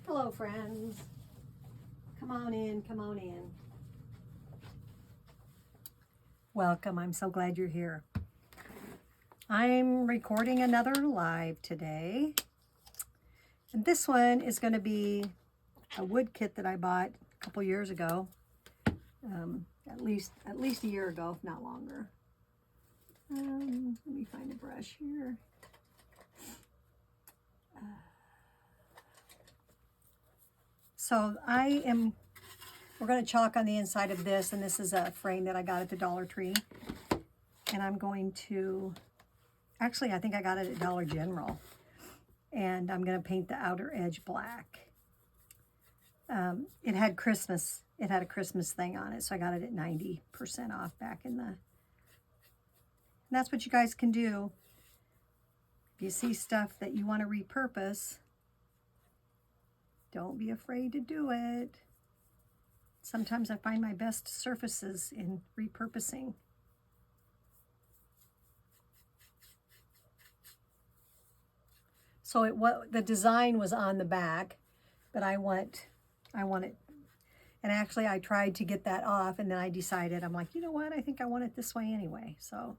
Hello, friends. Come on in, come on in. Welcome. I'm so glad you're here. I'm recording another live today. And this one is going to be a wood kit that I bought a couple years ago. At least a year ago, if not longer. Let me find a brush here. So we're going to chalk on the inside of this, and this is a frame that I got at the Dollar Tree. And I'm going to, actually I think I got it at Dollar General. And I'm going to paint the outer edge black. It had a Christmas thing on it, so I got it at 90% off back in the, and that's what you guys can do. If you see stuff that you want to repurpose, don't be afraid to do it. Sometimes I find my best surfaces in repurposing. So the design was on the back, but I want it, and actually I tried to get that off, and then I decided, I'm like, you know what, I think I want it this way anyway. So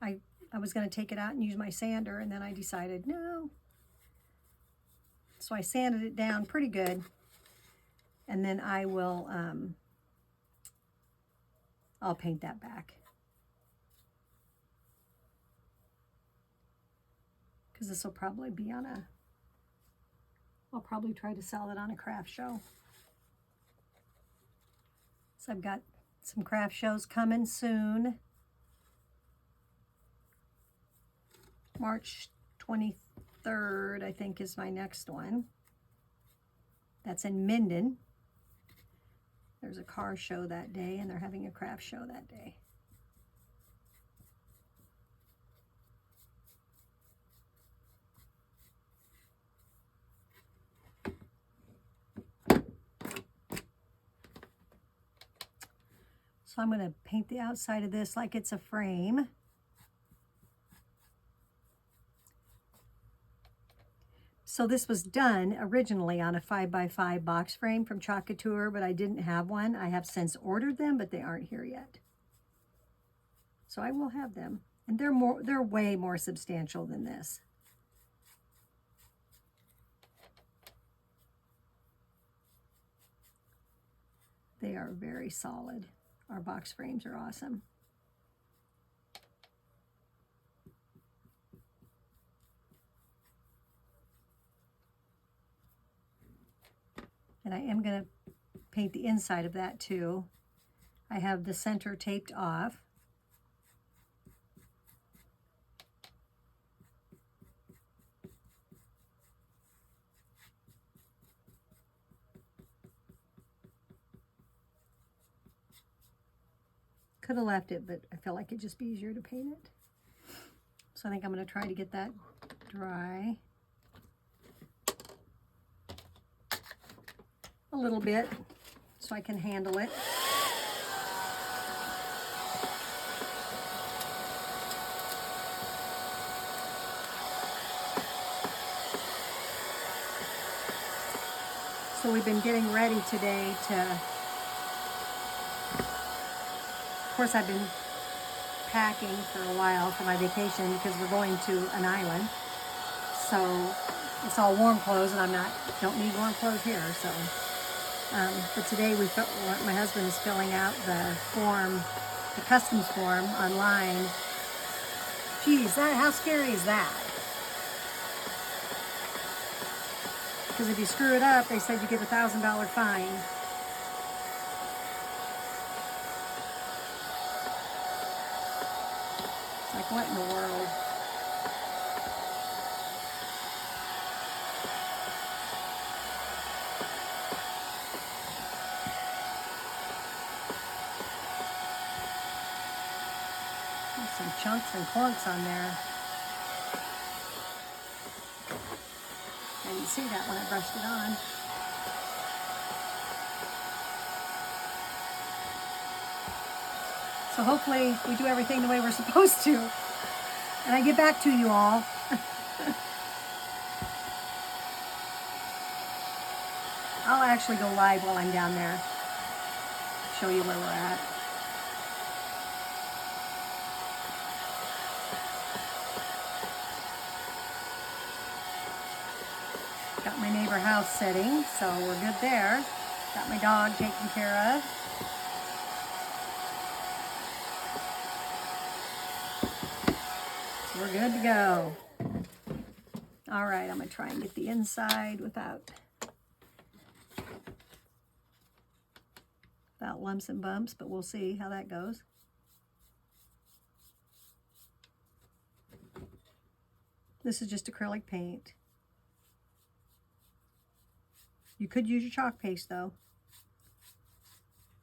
I was going to take it out and use my sander, and then I decided no. So I sanded it down pretty good, and then I will I'll paint that back, because this will probably be on I'll probably try to sell it on a craft show. So I've got some craft shows coming soon. March 23rd, I think, is my next one. That's in Minden. There's a car show that day, and they're having a craft show that day. So I'm going to paint the outside of this like it's a frame. So this was done originally on a 5x5 box frame from Couture, but I didn't have one. I have since ordered them, but they aren't here yet. So I will have them. And they're way more substantial than this. They are very solid. Our box frames are awesome. And I am going to paint the inside of that too. I have the center taped off. Could have left it, but I feel like it'd just be easier to paint it. So I think I'm going to try to get that dry a little bit so I can handle it. So we've been getting ready today of course I've been packing for a while for my vacation because we're going to an island. So it's all warm clothes, and don't need warm clothes here. So, but today my husband is filling out the customs form online. Geez, how scary is that? Because if you screw it up, they said you get a $1,000 fine. It's like, what in the world? There's some chunks and clunks on there. I didn't see that when I brushed it on. So hopefully we do everything the way we're supposed to. And I get back to you all. I'll actually go live while I'm down there. Show you where we're at. Got my neighbor house setting, so we're good there. Got my dog taken care of. So we're good to go. All right, I'm gonna try and get the inside without lumps and bumps, but we'll see how that goes. This is just acrylic paint. You could use your chalk paste though.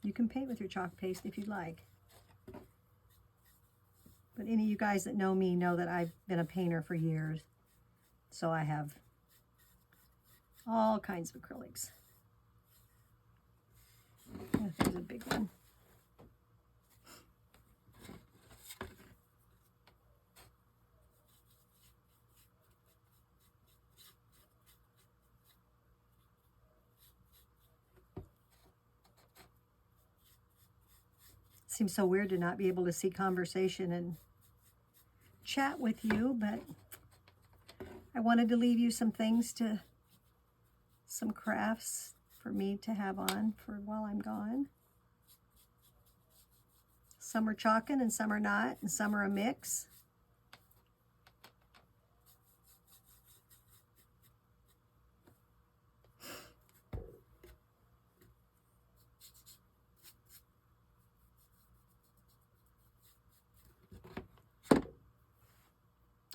You can paint with your chalk paste if you'd like. But any of you guys that know me know that I've been a painter for years. So I have all kinds of acrylics. There's a big one. Seems so weird to not be able to see conversation and chat with you, but I wanted to leave you some things to, some crafts for me to have on for while I'm gone. Some are chalking and some are not, and some are a mix.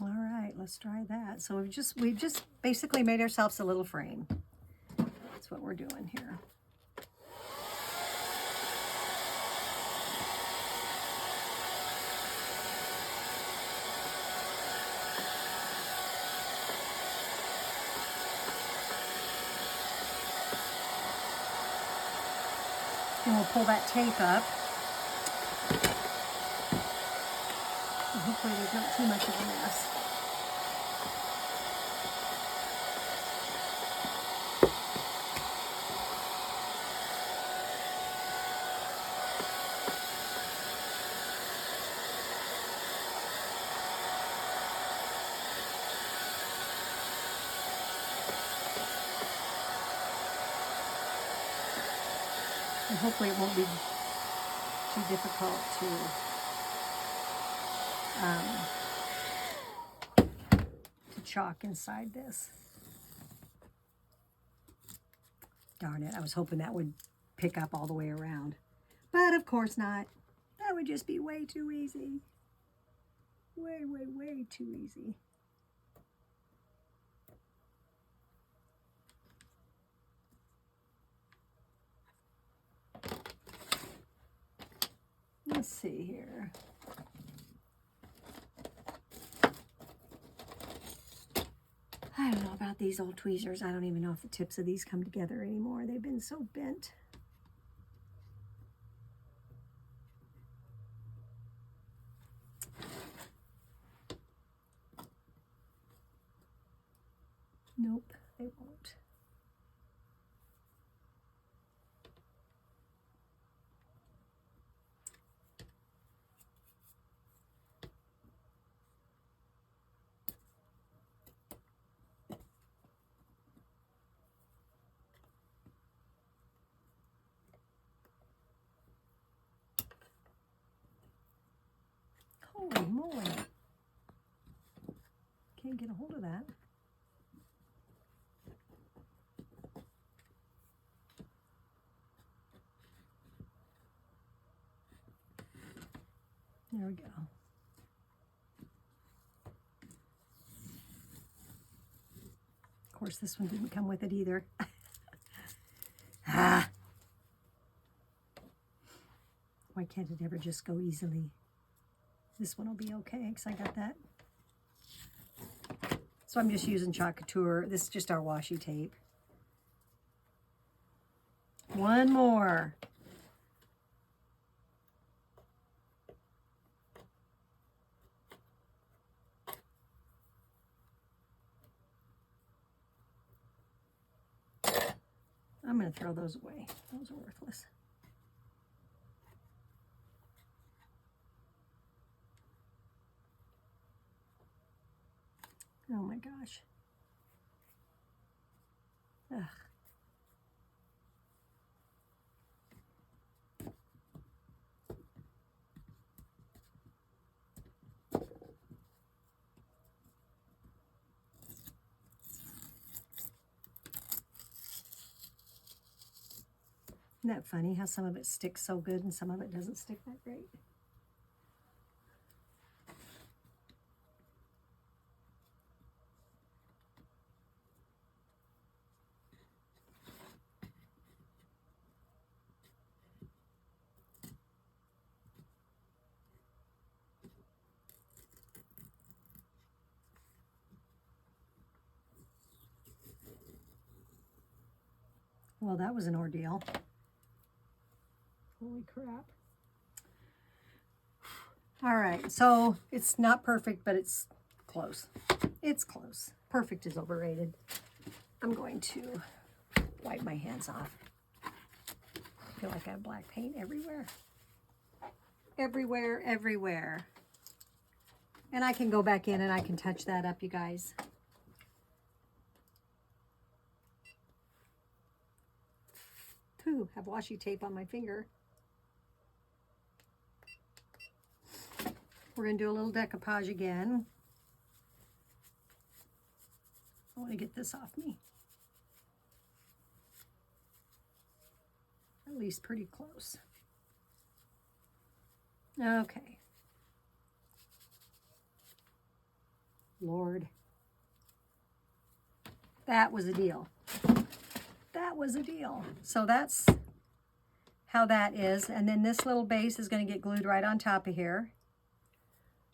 All right, let's try that. So we've just basically made ourselves a little frame. That's what we're doing here. And we'll pull that tape up. And hopefully there's not too much of a mess. And hopefully it won't be too difficult to chalk inside this. Darn it, I was hoping that would pick up all the way around. But of course not. That would just be way too easy. Way, way, way too easy. Let's see here. I don't know about these old tweezers. I don't even know if the tips of these come together anymore. They've been so bent. Nope, they won't. Holy moly. Can't get a hold of that. There we go. Of course, this one didn't come with it either. Ah. Why can't it ever just go easily? This one will be okay because I got that. So I'm just using Chalk Couture. This is just our washi tape. One more. I'm going to throw those away. Those are worthless. Oh my gosh. Ugh. Isn't that funny how some of it sticks so good and some of it doesn't stick that great? Well, that was an ordeal. Holy crap. All right, so it's not perfect, but it's close. It's close. Perfect is overrated. I'm going to wipe my hands off. I feel like I have black paint everywhere. Everywhere, everywhere. And I can go back in and I can touch that up, you guys. Pooh, have washi tape on my finger. We're going to do a little decoupage again. I want to get this off me. At least pretty close. Okay. Lord. That was a deal. That was a deal. So that's how that is. And then this little base is going to get glued right on top of here.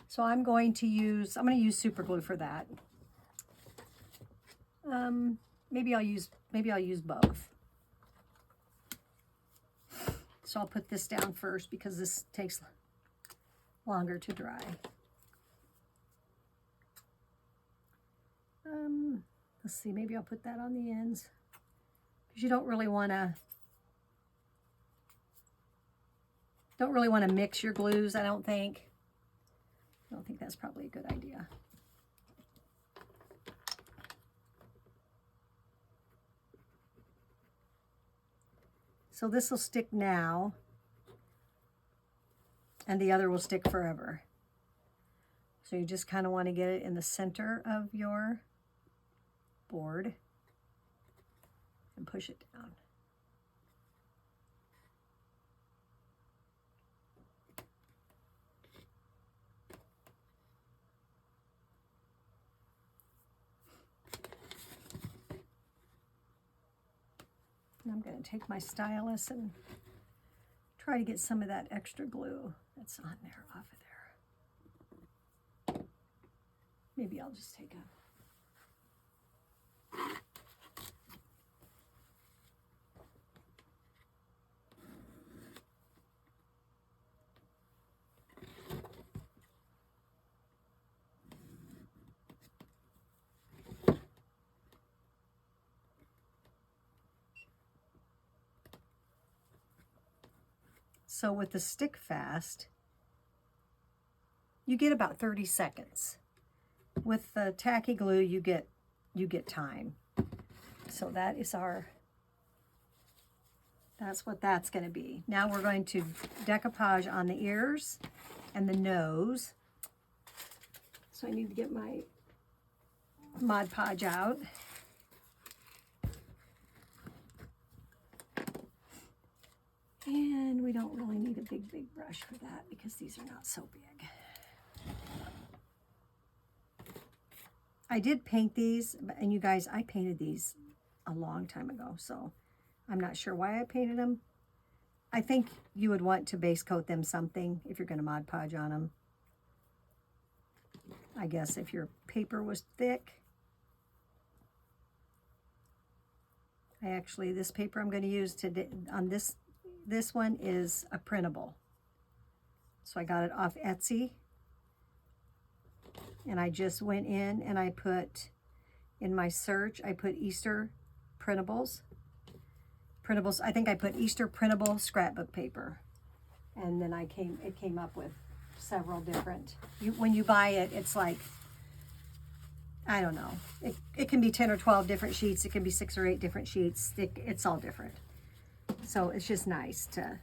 So I'm going to use super glue for that. Maybe I'll use both. So I'll put this down first because this takes longer to dry. Let's see, maybe I'll put that on the ends because you don't really want to mix your glues, I don't think. I don't think that's probably a good idea. So this will stick now, and the other will stick forever. So you just kind of want to get it in the center of your board and push it down. And I'm going to take my stylus and try to get some of that extra glue that's on there off of there. Maybe I'll just take a... So with the stick fast, you get about 30 seconds. With the tacky glue, you get time. So that's what that's going to be. Now we're going to decoupage on the ears and the nose. So I need to get my Mod Podge out. And we don't really need a big brush for that because these are not so big. I did paint these, and you guys, I painted these a long time ago, so I'm not sure why I painted them. I think you would want to base coat them something if you're going to Mod Podge on them. I guess if your paper was thick. This paper I'm going to use today on this one is a printable. So I got it off Etsy. And I just went in and I put, in my search, I put Easter printables. printables. I think I put Easter printable scrapbook paper. And then it came up with several different, when you buy it, it's like, I don't know. It can be 10 or 12 different sheets. It can be 6 or 8 different sheets. It's all different. So it's just nice to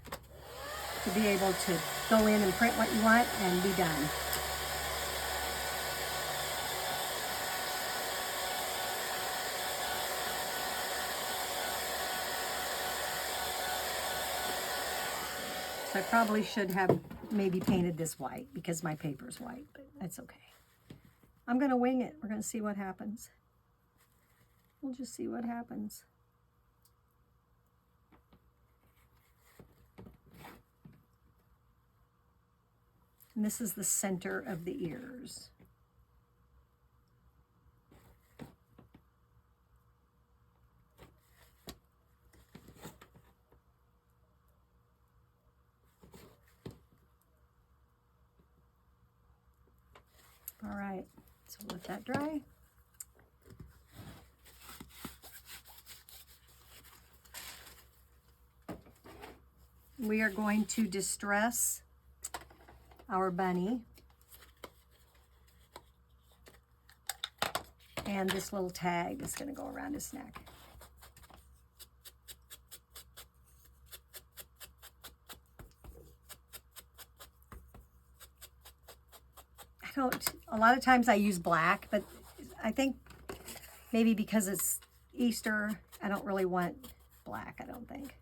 be able to go in and print what you want and be done. So I probably should have maybe painted this white because my paper's white, but that's okay. I'm going to wing it. We're going to see what happens. We'll just see what happens. And this is the center of the ears. All right, so let that dry. We are going to distress our bunny. And this little tag is going to go around his neck. A lot of times I use black, but I think maybe because it's Easter, I don't really want black, I don't think.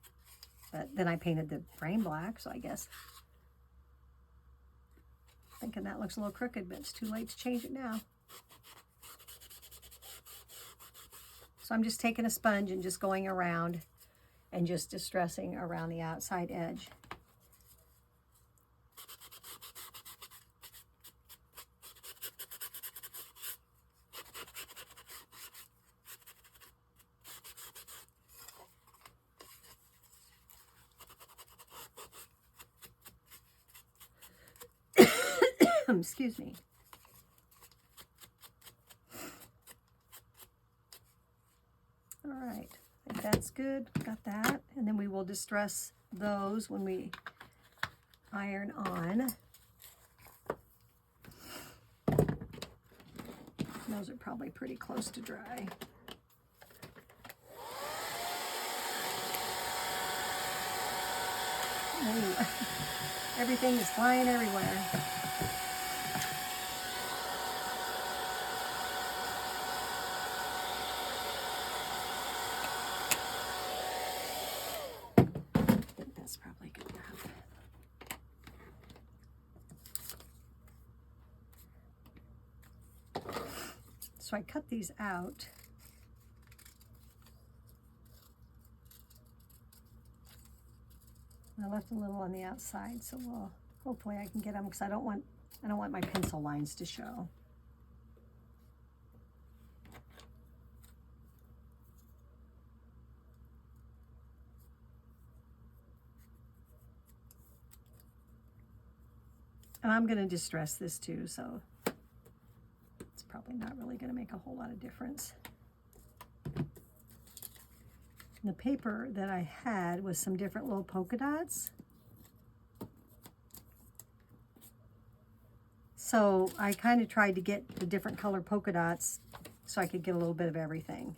But then I painted the frame black, so I guess. Thinking that looks a little crooked, but it's too late to change it now. So I'm just taking a sponge and just going around and just distressing around the outside edge. Excuse me. All right, I think that's good. Got that. And then we will distress those when we iron on. Those are probably pretty close to dry. Ooh. Everything is flying everywhere. That's probably good enough. So I cut these out. I left a little on the outside, so hopefully I can get them because I don't want my pencil lines to show. And I'm going to distress this too, so it's probably not really going to make a whole lot of difference. The paper that I had was some different little polka dots. So I kind of tried to get the different color polka dots so I could get a little bit of everything.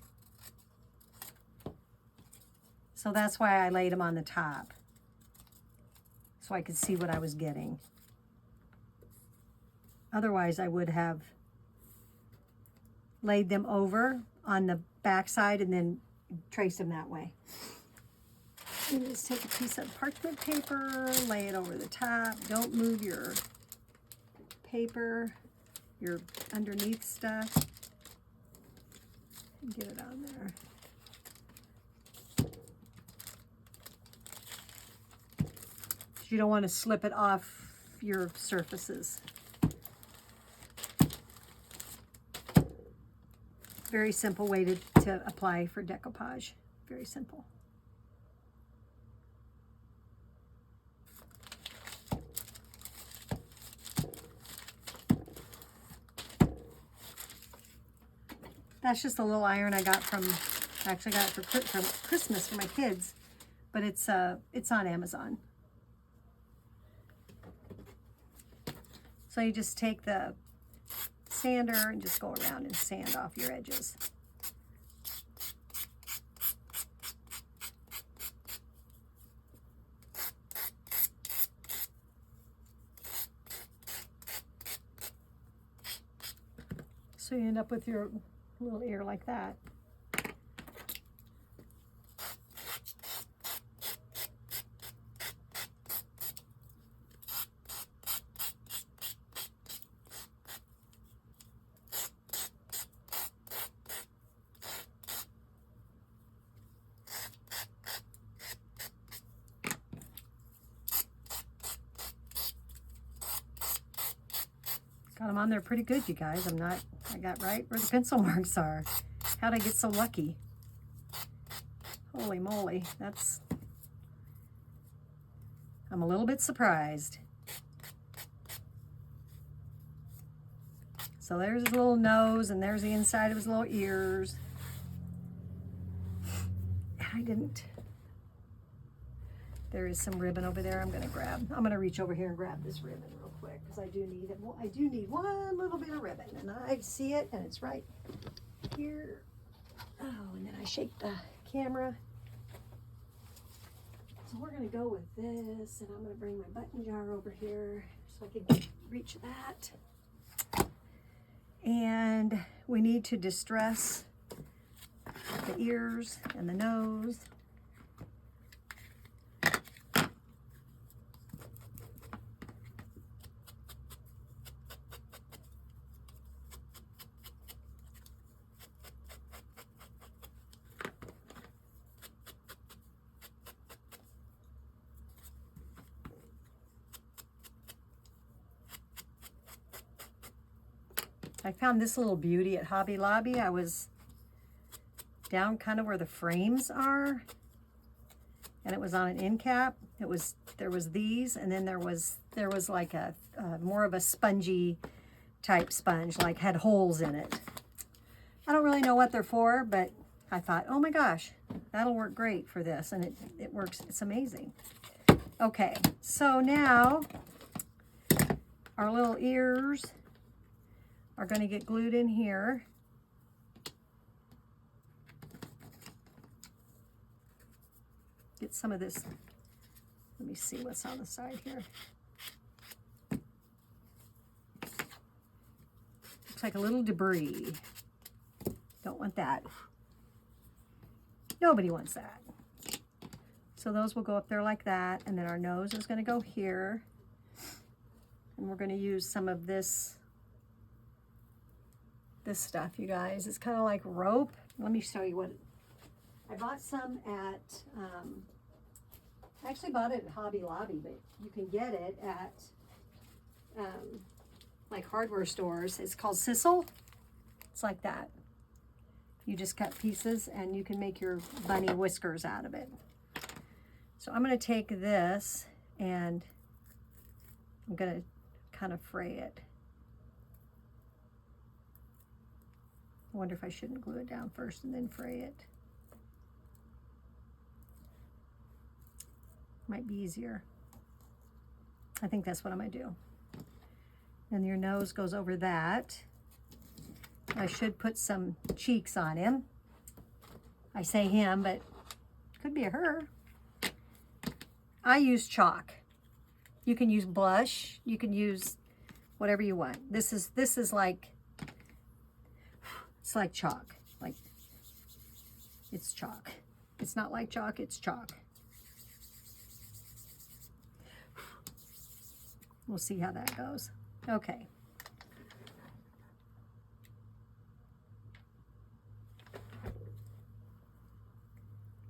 So that's why I laid them on the top, so I could see what I was getting. Otherwise, I would have laid them over on the back side and then trace them that way. You just take a piece of parchment paper, lay it over the top. Don't move your paper, your underneath stuff, and get it on there. You don't want to slip it off your surfaces. Very simple way to apply for decoupage. Very simple. That's just a little iron I got from, I actually got it from Christmas for my kids. but it's on Amazon. So you just take the sander and just go around and sand off your edges. So you end up with your little ear like that. Got them on there pretty good, you guys. I got right where the pencil marks are. How'd I get so lucky? Holy moly, I'm a little bit surprised. So there's his little nose, and there's the inside of his little ears. There is some ribbon over there I'm gonna reach over here and grab this ribbon real quick, because I do need it. Well, I do need one little bit of ribbon, and I see it, and it's right here. Oh, and then I shake the camera. So we're gonna go with this, and I'm gonna bring my button jar over here so I can reach that. And we need to distress the ears and the nose. I found this little beauty at Hobby Lobby. I was down kind of where the frames are, and it was on an end cap. There was these, and then there was like a more of a spongy type sponge, like had holes in it. I don't really know what they're for, but I thought, oh my gosh, that'll work great for this, and it works. It's amazing. Okay, so now our little ears are going to get glued in here. Get some of this. Let me see what's on the side here. Looks like a little debris. Don't want that. Nobody wants that. So those will go up there like that, and then our nose is going to go here. And we're going to use some of this stuff, you guys. It's kind of like rope. Let me show you what I bought. Some at I actually bought it at Hobby Lobby, but you can get it at like hardware stores. It's called Sisal. It's like that. You just cut pieces and you can make your bunny whiskers out of it. So I'm going to take this and I'm going to kind of fray it. I wonder if I shouldn't glue it down first and then fray it. Might be easier. I think that's what I'm going to do. And your nose goes over that. I should put some cheeks on him. I say him, but it could be a her. I use chalk. You can use blush. You can use whatever you want. This is like, it's like chalk. Like, it's chalk. It's not like chalk, it's chalk. We'll see how that goes. Okay.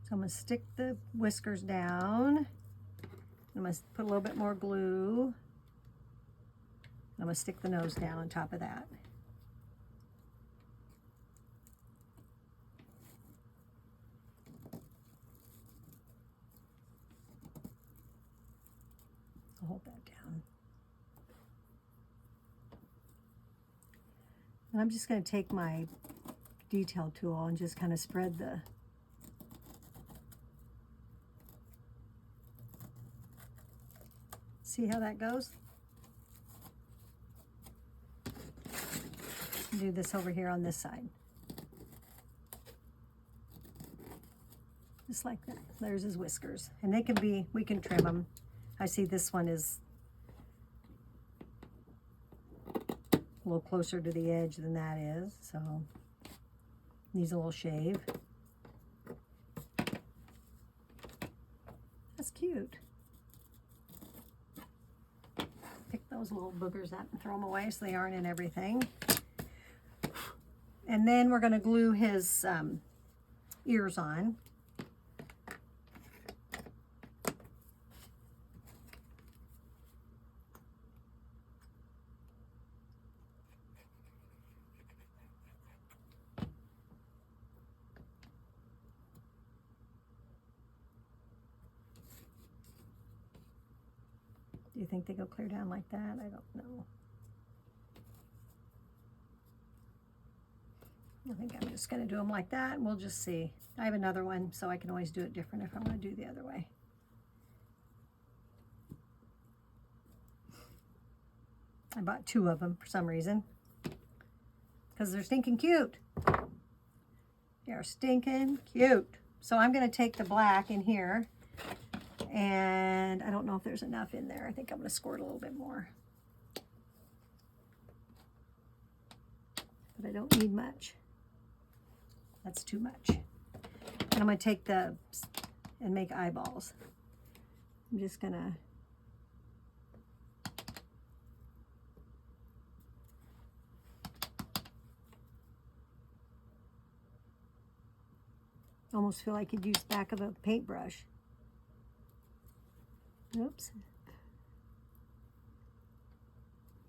So I'm going to stick the whiskers down. I'm going to put a little bit more glue. I'm going to stick the nose down on top of that. I'll hold that down. And I'm just going to take my detail tool and just kind of spread the See how that goes? Do this over here on this side. Just like that. There's his whiskers. And they can be, we can trim them. I see this one is a little closer to the edge than that is, so needs a little shave. That's cute. Pick those little boogers up and throw them away so they aren't in everything. And then we're going to glue his ears on. Do you think they go clear down like that? I don't know. I think I'm just going to do them like that, and we'll just see. I have another one, so I can always do it different if I want to do the other way. I bought 2 of them for some reason, because they're stinking cute. They are stinking cute. So I'm going to take the black in here, and I don't know if there's enough in there. I think I'm going to squirt a little bit more. But I don't need much. That's too much. And I'm going to take the and make eyeballs. I'm just going to almost feel like you'd use the back of a paintbrush. Oops.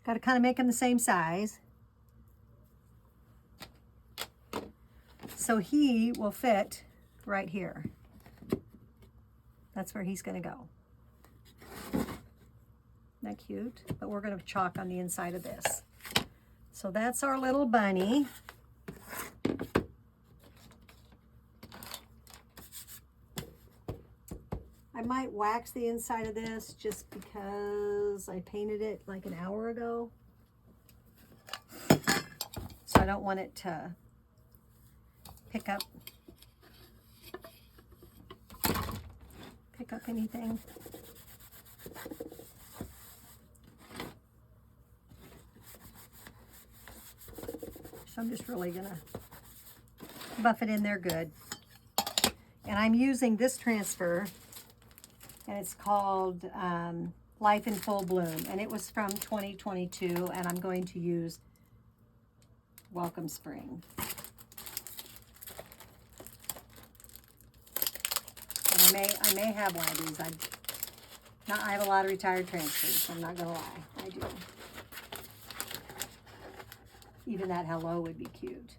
Got to kind of make them the same size. So he will fit right here. That's where he's going to go. Isn't that cute? But we're going to chalk on the inside of this. So that's our little bunny. I might wax the inside of this just because I painted it like an hour ago. So I don't want it to pick up anything. So I'm just really gonna buff it in there good. And I'm using this transfer, and it's called Life in Full Bloom, and it was from 2022, and I'm going to use Welcome Spring. And I may have one of these. I have a lot of retired transfers, so I'm not gonna lie, I do. Even that hello would be cute.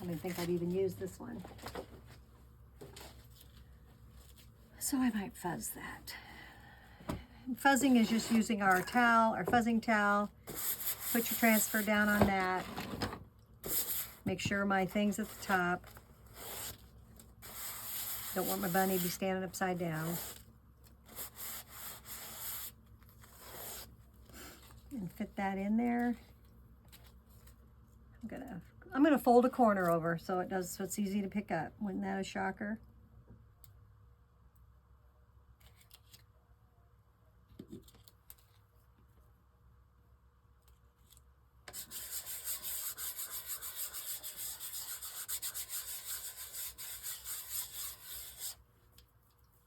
I didn't think I'd even use this one. So I might fuzz that. And fuzzing is just using our towel, our fuzzing towel. Put your transfer down on that. Make sure my thing's at the top. Don't want my bunny to be standing upside down. And fit that in there. I'm gonna fold a corner over so it's easy to pick up. Wasn't that a shocker?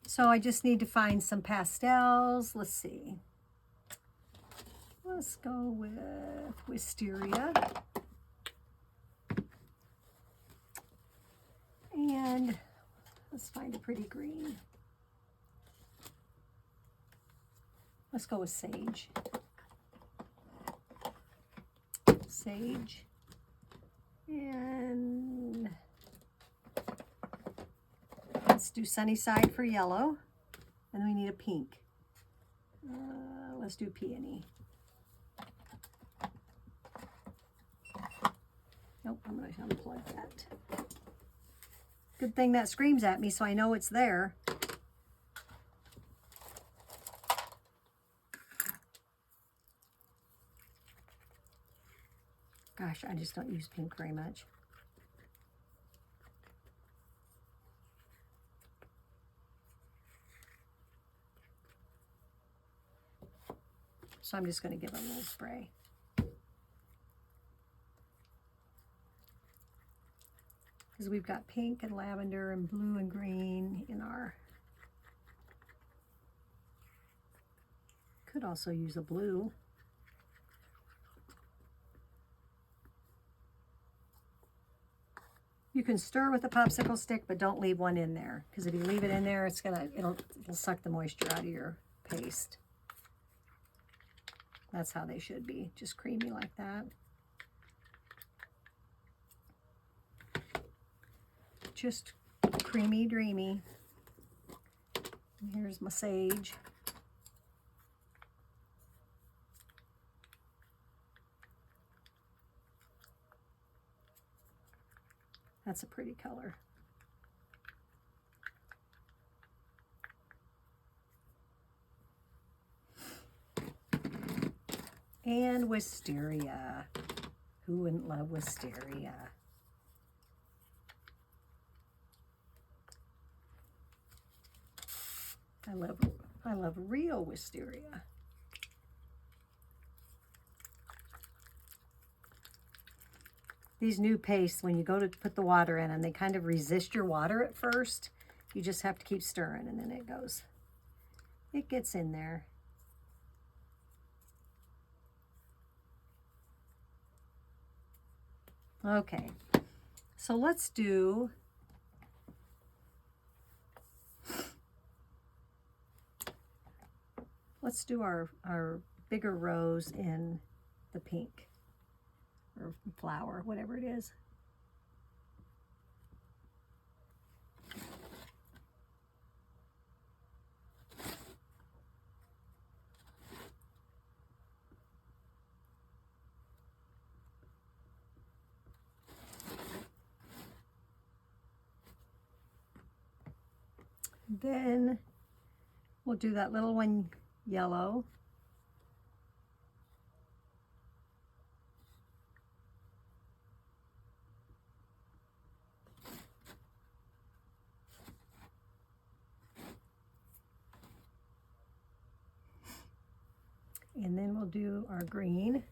So I just need to find some pastels. Let's see. Let's go with Wisteria. And let's find a pretty green. Let's go with Sage. Sage. And let's do Sunnyside for yellow. And we need a pink. Let's do Peony. Nope, I'm going to unplug that. Good thing that screams at me so I know it's there. blush. I just don't use pink very much. So I'm just going to give it a little spray. Because we've got pink and lavender and blue and green in our... Could also use a blue. You can stir with a popsicle stick, but don't leave one in there, because if you leave it in there, it'll suck the moisture out of your paste. That's how they should be, just creamy like that. Just creamy, dreamy. And here's my sage. That's a pretty color. And wisteria. Who wouldn't love wisteria? I love real wisteria. These new pastes, when you go to put the water in them, they kind of resist your water at first. You just have to keep stirring, and then it gets in there. Okay, so let's do our bigger rose in the pink or flower, whatever it is. Then we'll do that little one yellow. And then we'll do our green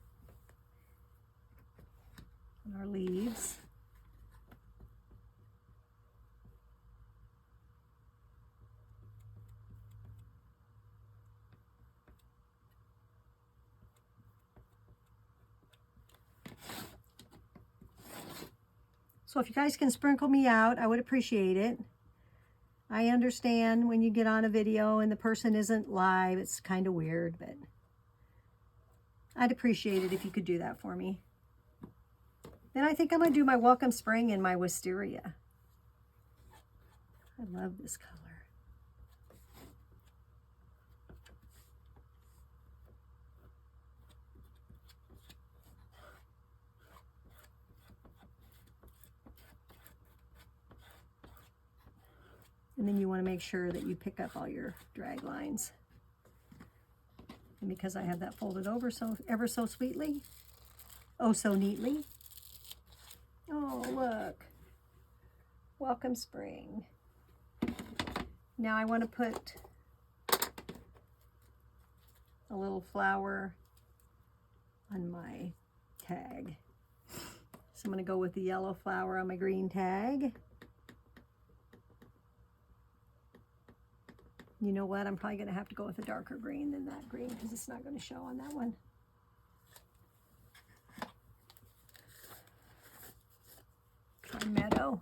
and our leaves. So if you guys can sprinkle me out, I would appreciate it. I understand when you get on a video and the person isn't live, it's kind of weird, but I'd appreciate it if you could do that for me. Then I think I'm going to do my Welcome Spring and my wisteria. I love this color. And then you want to make sure that you pick up all your drag lines. And because I have that folded over so ever so sweetly, oh so neatly. Oh, look. Welcome Spring. Now I want to put a little flower on my tag. So I'm going to go with the yellow flower on my green tag. You know what? I'm probably going to have to go with a darker green than that green because it's not going to show on that one. Try meadow.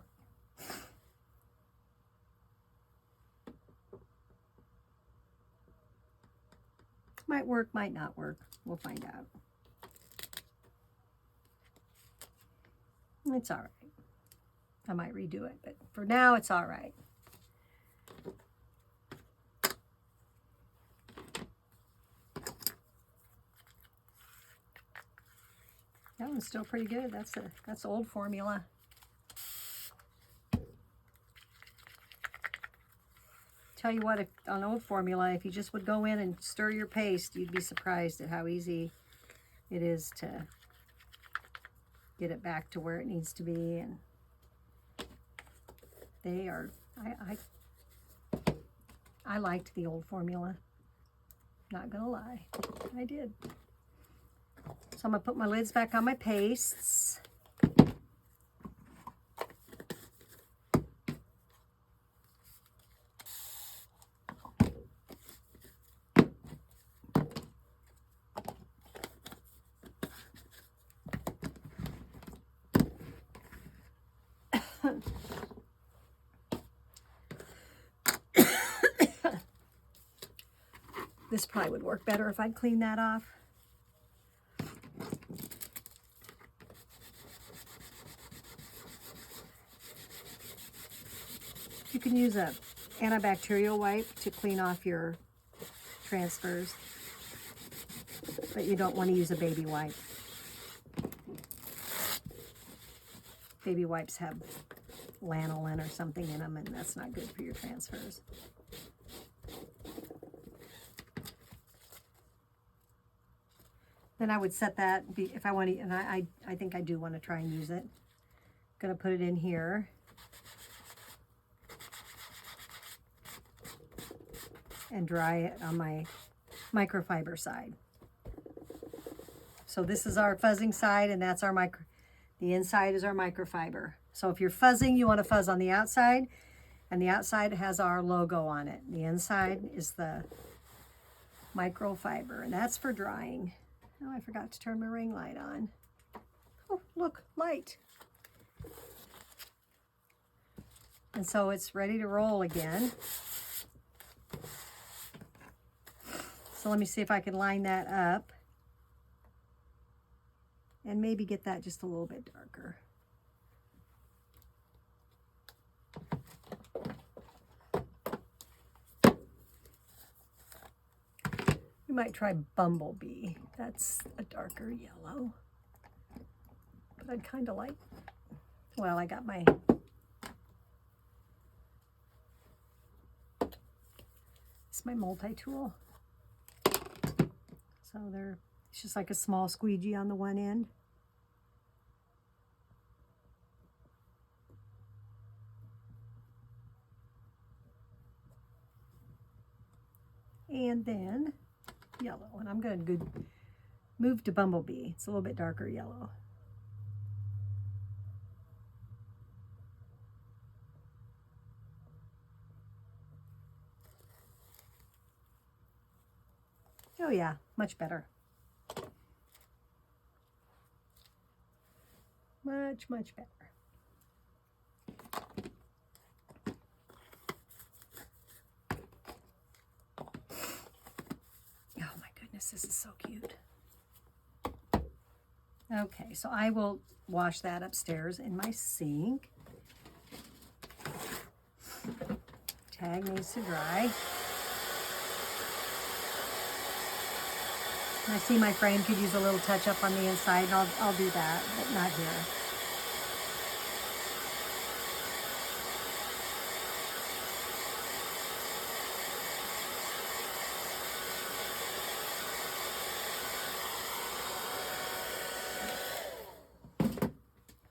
Might work, might not work. We'll find out. It's all right. I might redo it, but for now it's all right. That one's still pretty good. That's old formula. Tell you what, if on old formula, if you just would go in and stir your paste, you'd be surprised at how easy it is to get it back to where it needs to be. And they are, I liked the old formula. Not gonna lie, I did. So I'm gonna put my lids back on my pastes. This probably would work better if I'd clean that off. You can use a antibacterial wipe to clean off your transfers, but you don't want to use a baby wipe. Baby wipes have lanolin or something in them, and that's not good for your transfers. Then I would set that, if I want to, and I think I do want to try and use it. I'm going to put it in here. And dry it on my microfiber side. So this is our fuzzing side, and that's our the inside is our microfiber. So if you're fuzzing, you want to fuzz on the outside, and the outside has our logo on it. The inside is the microfiber, and that's for drying. Oh, I forgot to turn my ring light on. Oh, look, light. And so it's ready to roll again. So let me see if I can line that up and maybe get that just a little bit darker. We might try Bumblebee. That's a darker yellow. But I'd kind of like, well, I got my, it's my multi-tool. So it's just like a small squeegee on the one end. And then yellow, and I'm going to move to Bumblebee. It's a little bit darker yellow. Oh yeah, much better. Much, much better. Oh my goodness, this is so cute. Okay, so I will wash that upstairs in my sink. Tag needs to dry. I see my frame could use a little touch up on the inside, and I'll do that, but not here.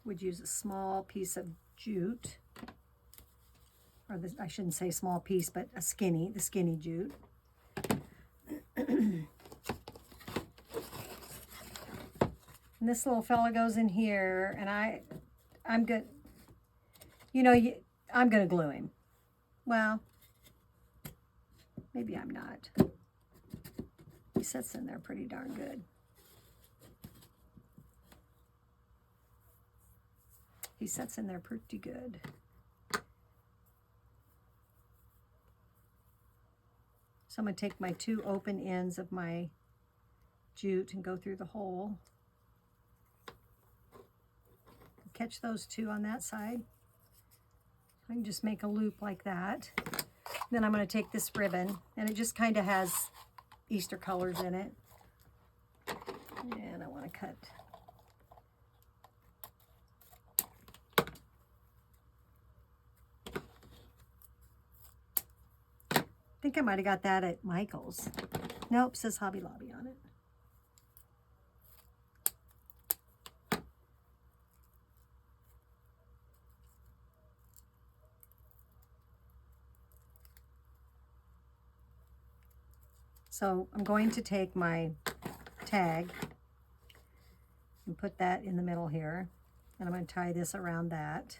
Would use a small piece of jute, or this, I shouldn't say small piece, but the skinny jute. And this little fella goes in here, and I'm good. You know, I'm gonna glue him. Well, maybe I'm not. He sits in there pretty darn good. He sits in there pretty good. So I'm gonna take my two open ends of my jute and go through the hole. Catch those two on that side. I can just make a loop like that. Then I'm going to take this ribbon, and it just kind of has Easter colors in it. And I want to cut. I think I might have got that at Michael's. Nope, it says Hobby Lobby on it. So I'm going to take my tag and put that in the middle here. And I'm going to tie this around that.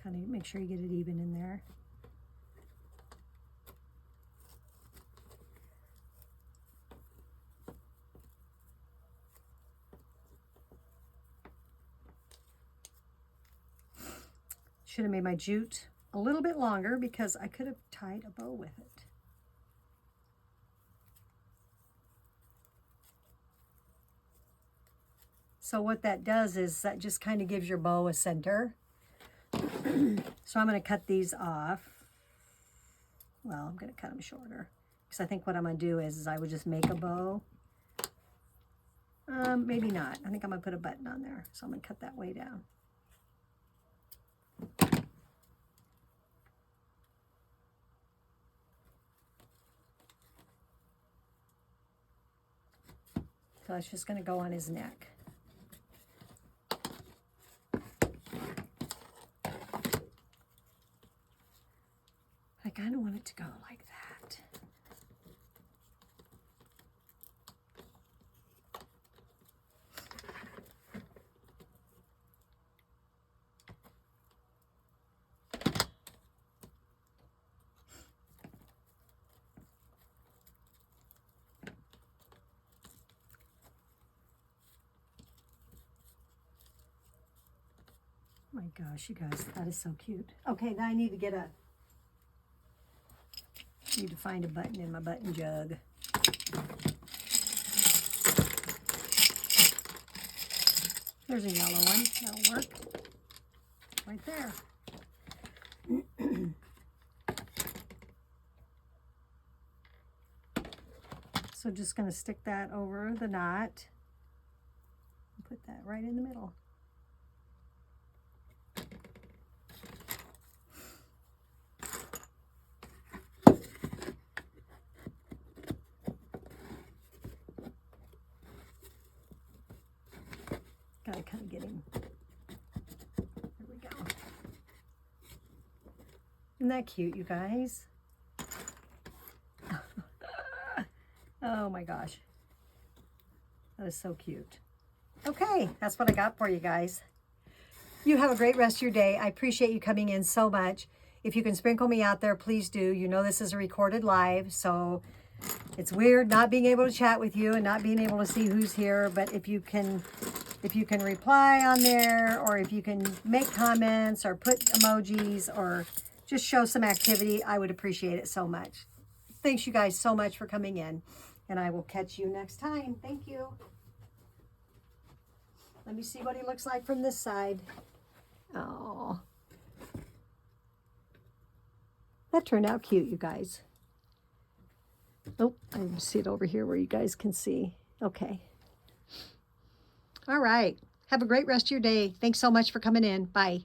Kind of make sure you get it even in there. Should have made my jute a little bit longer because I could have tied a bow with it. So what that does is that just kind of gives your bow a center. So I'm going to cut these off. Well, I'm going to cut them shorter because I think what I'm going to do is I would just make a bow. Maybe not. I think I'm going to put a button on there. So I'm going to cut that way down. So it's just going to go on his neck. I kind of want it to go like that. Oh my gosh, you guys, that is so cute. Okay, now I need to get a need to find a button in my button jug. There's a yellow one. That'll work. Right there. So just going to stick that over the knot and put that right in the middle. Gotta kind of get him. There we go. Isn't that cute, you guys? Oh my gosh. That is so cute. Okay, that's what I got for you guys. You have a great rest of your day. I appreciate you coming in so much. If you can sprinkle me out there, please do. You know this is a recorded live, so it's weird not being able to chat with you and not being able to see who's here, but if you can reply on there, or if you can make comments or put emojis or just show some activity, I would appreciate it so much. Thanks you guys so much for coming in, and I will catch you next time. Thank you. Let me see what he looks like from this side. Oh, that turned out cute, you guys. Oh, I see it over here where you guys can see. Okay. All right. Have a great rest of your day. Thanks so much for coming in. Bye.